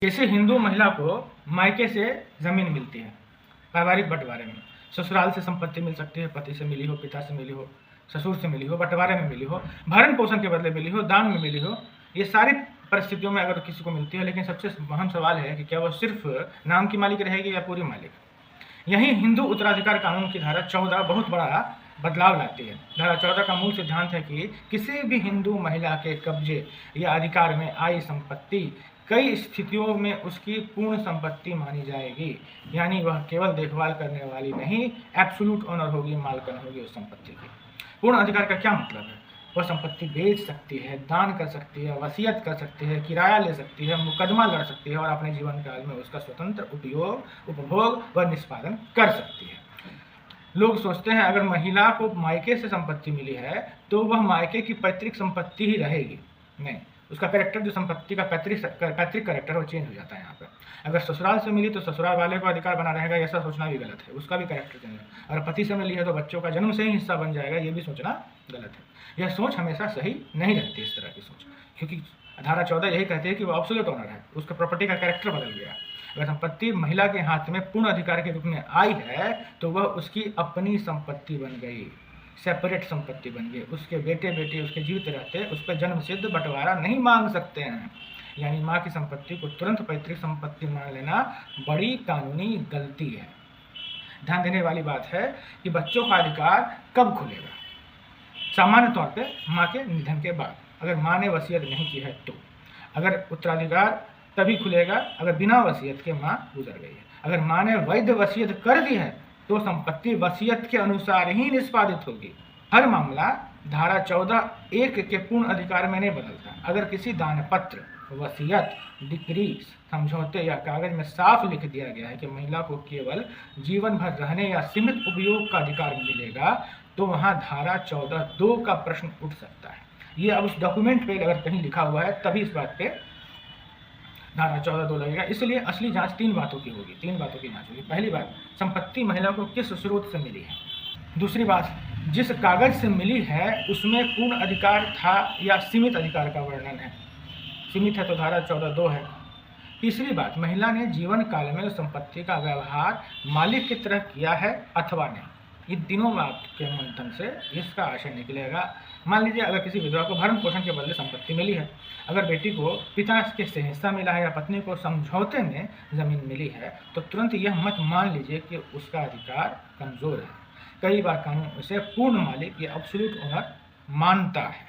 कैसे हिंदू महिला को मायके से जमीन मिलती है पारिवारिक बंटवारे में। ससुराल से संपत्ति मिल सकती है, पति से मिली हो, पिता से मिली हो, ससुर से मिली हो, बंटवारे में मिली हो, भरण पोषण के बदले मिली हो, दान में मिली हो। ये सारी परिस्थितियों में अगर किसी को मिलती है, लेकिन सबसे अहम सवाल है कि क्या वह सिर्फ नाम की मालिक रहेगी या पूरी मालिक। यही हिंदू उत्तराधिकार कानून की धारा 14 बहुत बड़ा बदलाव लाती है। धारा 14 का मूल सिद्धांत है कि किसी भी हिंदू महिला के कब्जे या अधिकार में आई संपत्ति कई स्थितियों में उसकी पूर्ण संपत्ति मानी जाएगी। यानी वह केवल देखभाल करने वाली नहीं, एब्सोल्यूट ओनर होगी, मालकन होगी उस संपत्ति की। पूर्ण अधिकार का क्या मतलब है? वह संपत्ति बेच सकती है, दान कर सकती है, वसीयत कर सकती है, किराया ले सकती है, मुकदमा लड़ सकती है और अपने जीवन काल में उसका स्वतंत्र उपयोग, उपभोग व निष्पादन कर सकती है। लोग सोचते हैं अगर महिला को मायके से संपत्ति मिली है तो वह मायके की पैतृक संपत्ति ही रहेगी। नहीं, उसका कैरेक्टर, जो संपत्ति का पैतृक कैरेक्टर, वो चेंज हो जाता है यहाँ पे। अगर ससुराल से मिली तो ससुराल वाले को अधिकार बना रहेगा, ऐसा सोचना भी गलत है। उसका भी कैरेक्टर चेंज है। अगर पति से मिली है तो बच्चों का जन्म से ही हिस्सा बन जाएगा, ये भी सोचना गलत है। यह सोच हमेशा सही नहीं रहती, इस तरह की सोच, क्योंकि धारा 14 यही कहती है कि वो एब्सोल्यूट ओनर है, उसका प्रॉपर्टी का कैरेक्टर बदल गया। अगर संपत्ति महिला के हाथ में पूर्ण अधिकार के रूप में आई है तो वह उसकी अपनी संपत्ति बन गई, सेपरेट संपत्ति बन गई। उसके बेटे बेटी उसके जीवित रहते उस पर जन्म सिद्ध बंटवारा नहीं मांग सकते हैं। यानी माँ की संपत्ति को तुरंत पैतृक संपत्ति मान लेना बड़ी कानूनी गलती है। ध्यान देने वाली बात है कि बच्चों का अधिकार कब खुलेगा? सामान्य तौर पे माँ के निधन के बाद, अगर माँ ने वसीयत नहीं की है तो। अगर उत्तराधिकार तभी खुलेगा अगर बिना वसीयत के माँ गुजर गई है। अगर माँ ने वैध वसीयत कर दी है तो संपत्ति वसीयत के अनुसार ही निष्पादित होगी। हर मामला धारा 14(1) के पूर्ण अधिकार में नहीं बदलता। अगर किसी दान पत्र, वसीयत, डिक्री, समझौते या कागज में साफ लिख दिया गया है कि महिला को केवल जीवन भर रहने या सीमित उपयोग का अधिकार मिलेगा तो वहाँ धारा 14(2) का प्रश्न उठ सकता है। ये अब उस डॉक्यूमेंट पे अगर कहीं लिखा हुआ है तभी इस बात पे धारा 14(2) लगेगा। इसलिए असली जांच 3 बातों की होगी, 3 बातों की जांच होगी। पहली बात, संपत्ति महिला को किस स्रोत से मिली है। दूसरी बात, जिस कागज से मिली है उसमें पूर्ण अधिकार था या सीमित अधिकार का वर्णन है। सीमित है तो धारा 14(2) है। तीसरी बात, महिला ने जीवन काल में उस संपत्ति का व्यवहार मालिक की तरह किया है अथवा नहीं। इन तीनों बात के मंथन से इसका आशय निकलेगा। मान लीजिए अगर किसी विधवा को भरण पोषण के बदले संपत्ति मिली है, अगर बेटी को पिता के से हिस्सा मिला है या पत्नी को समझौते में जमीन मिली है तो तुरंत यह मत मान लीजिए कि उसका अधिकार कमजोर है। कई बार कानून उसे पूर्ण मालिक या एब्सोल्यूट ओनर मानता है।